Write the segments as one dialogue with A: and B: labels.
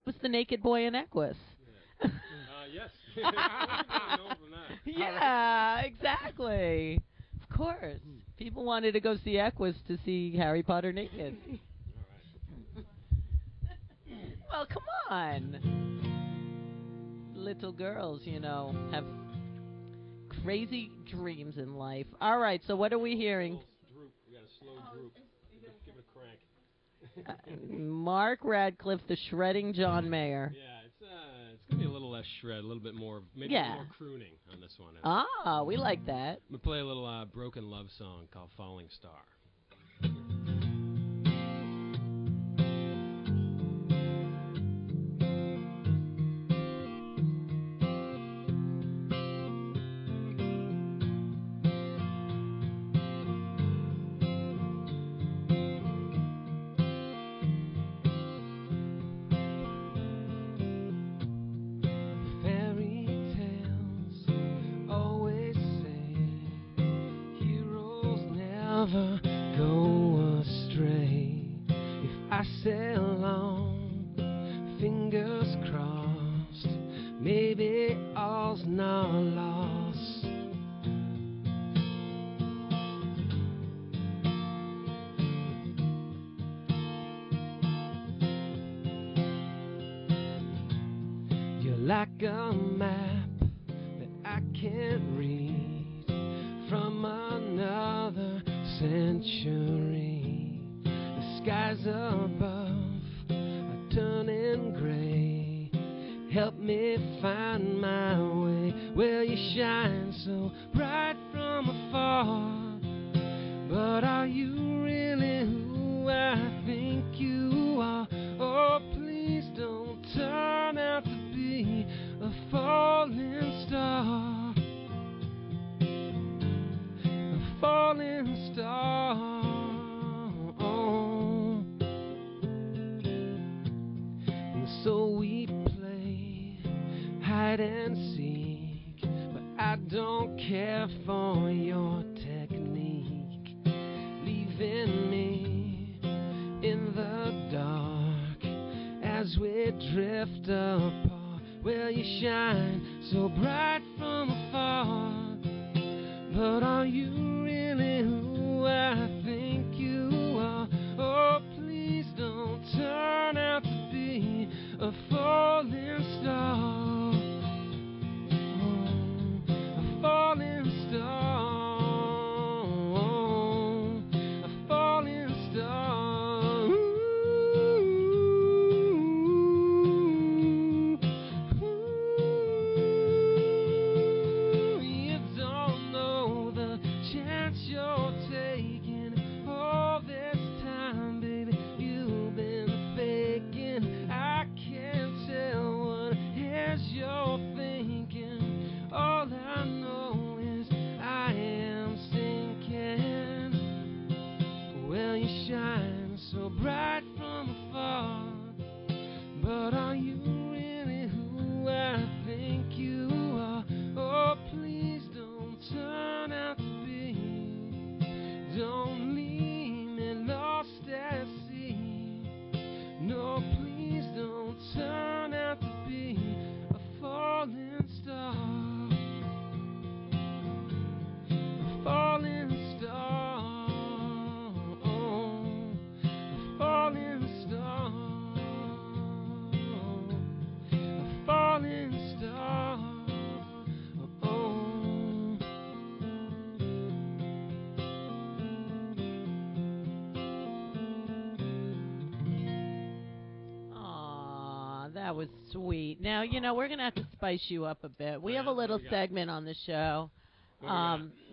A: was the naked boy in Equus.
B: Yes. Where are we going from that?
A: Yeah, exactly. Of course. People wanted to go see Equus to see Harry Potter naked.
B: All right.
A: Well, come on. Little girls, have crazy dreams in life. All right, so what are we hearing?
B: Droop. We got a slow droop. Give it a crank.
A: Mark Radcliffe, the shredding John Mayer.
B: Yeah, it's gonna be a little less shred, a little bit more, maybe more crooning on this one.
A: Ah, we like that.
B: I'm gonna play a little broken love song called "Falling Star." Never go astray. If I sail on, fingers crossed, maybe all's not lost. You're like a map that I can't read from another century. The skies above are turning gray. Help me find my way. Well, you shine so bright from afar, but are you really who I think you are? Oh, please don't turn out to be a falling star. Falling star. And so we play hide and seek, but I don't care for your technique, leaving me in the dark as we drift apart. Well, you shine so bright from afar, but are you really who I think you are? Oh, please don't turn out to be a falling star. Oh, a falling star. A falling star. You don't know the chance you're taking. All this time, baby, you've been faking. I can't tell what else you're thinking. All I know is I am sinking. Well, you shine so bright from afar, but are you really who I think you are? Oh, please don't turn out to be. Don't leave me lost at sea. No, please don't turn out to be a falling star. A falling star. A falling star. A falling star.
A: Aw, that was sweet. Now, we're going to have to spice you up a bit. We have a little segment on the show.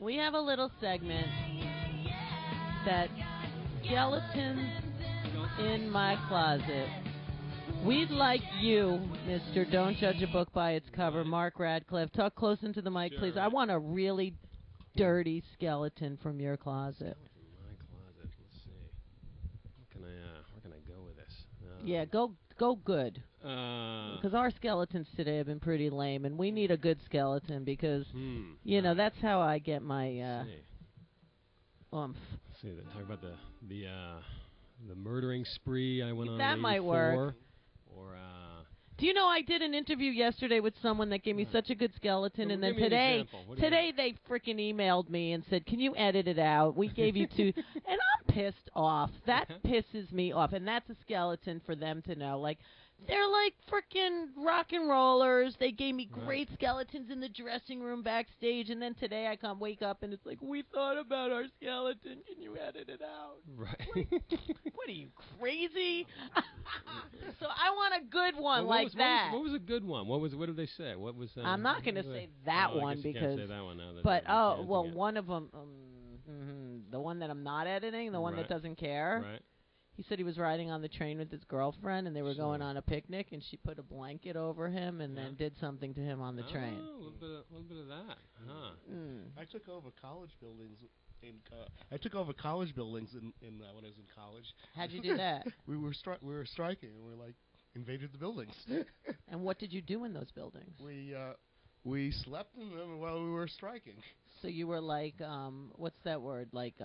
A: We have a little segment that skeletons in my closet. We'd like you, Mr. Don't Judge a Book by Its Cover, Mark Radcliffe. Talk close into the mic, please. I want a really dirty skeleton from your closet.
B: My closet. Let's see. Where can I go with this?
A: Yeah, go good. Because our skeletons today have been pretty lame, and we need a good skeleton because, that's how I get my oomph.
B: Let's see. Talk about the murdering spree I went on.
A: That might work.
B: Or
A: Do you know I did an interview yesterday with someone that gave me such a good skeleton, and then today they freaking emailed me and said, "Can you edit it out? We gave you two," and I'm pissed off. That pisses me off, and that's a skeleton for them to know. Like, they're like freaking rock and rollers. They gave me great skeletons in the dressing room backstage, and then today I wake up and it's like, "We thought about our skeleton. Can you edit it out?"
C: Right.
A: What are you, crazy? So I want a good one that.
C: What was a good one? What did they say? What was?
A: I'm not going to say that one because.
C: You can't say that one now.
A: But one of them, the one that I'm not editing, the one that doesn't care.
C: Right.
A: He said he was riding on the train with his girlfriend, and they were going on a picnic, and she put a blanket over him and then did something to him on the train.
C: Oh, a little bit of that. Huh.
D: I took over college buildings. I took over college buildings in when I was in college.
A: How'd you do that?
D: we were striking, and we invaded the buildings.
A: And what did you do in those buildings?
D: We slept in them while we were striking.
A: So you were like, what's that word? Like,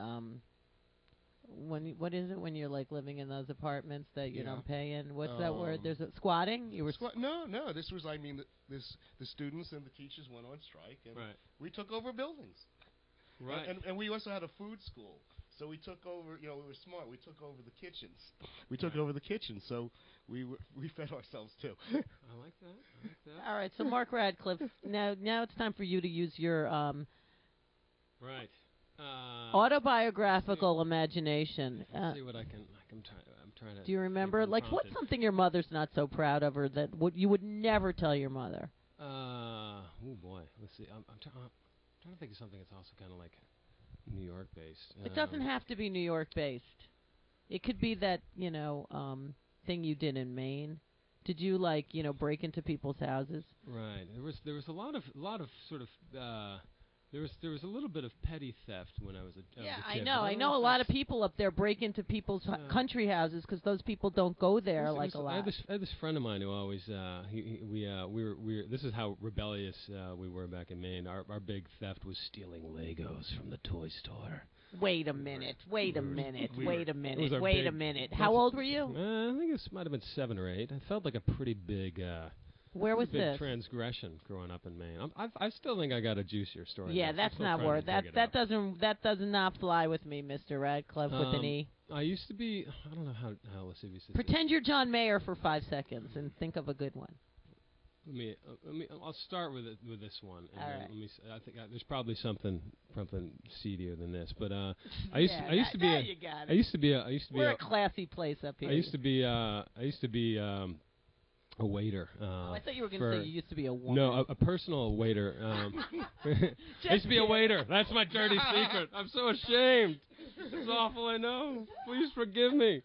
A: what is it when you're like living in those apartments that you don't pay in? What's that word? There's squatting. You were
D: no. This was the students and the teachers went on strike, and we took over buildings.
C: Right.
D: And we also had a food school, so we took over. We were smart. We took over the kitchens. We took over the kitchens, so we fed ourselves too.
C: I like that.
A: All right. So Mark Radcliffe, now it's time for you to use your autobiographical imagination.
C: Let's see what I'm trying to.
A: Do you remember? Like, what's something your mother's not so proud of, or that you would never tell your mother?
C: Oh boy. Let's see. I'm trying to think of something that's also kind of like New York based.
A: It doesn't have to be New York based. It could be that thing you did in Maine. Did you break into people's houses?
C: Right. There was a lot of sort of. There was a little bit of petty theft when I was a kid.
A: I know. I know a lot of people up there break into people's country houses because those people don't go there a lot.
C: I had this friend of mine who always we were this is how rebellious we were back in Maine. Our big theft was stealing Legos from the toy store.
A: Wait a minute. How old were you?
C: I think it might have been 7 or 8. I felt like a pretty big.
A: Where was
C: big
A: this?
C: Transgression growing up in Maine. I still think I got a juicier story.
A: Yeah, that's not word. That does not fly with me, Mr. Radcliffe with an E.
C: I used to be. I don't know how lascivious.
A: Pretend you're John Mayer for 5 seconds and think of a good one.
C: I'll start with this one. And
A: all
C: then
A: right.
C: I think there's probably something seedier than this. But I used to be
A: We're a classy place up here.
C: I used to be a waiter.
A: I thought you were going to say you used to be a woman.
C: No, a personal waiter. I used to be a waiter. That's my dirty secret. I'm so ashamed. It's awful, I know. Please forgive me.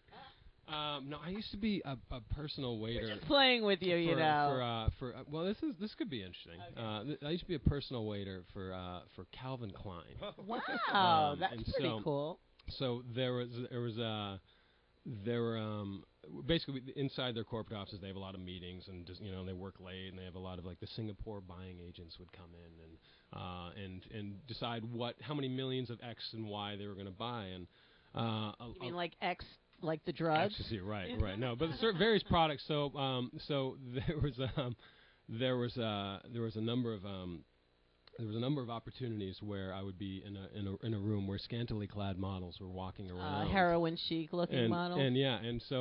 C: No, I used to be a personal waiter.
A: We're just playing with you,
C: well, this could be interesting. Okay. I used to be a personal waiter for Calvin Klein.
A: Wow, that's pretty cool.
C: So there were basically inside their corporate offices they have a lot of meetings and they work late and they have a lot of like the Singapore buying agents would come in and decide how many millions of X and Y they were going to buy and
A: you mean like X like the drugs?
C: Ecstasy, right. No, but various products. So there was a number of opportunities where I would be in a room where scantily clad models were walking around.
A: Heroin chic looking models.
C: And so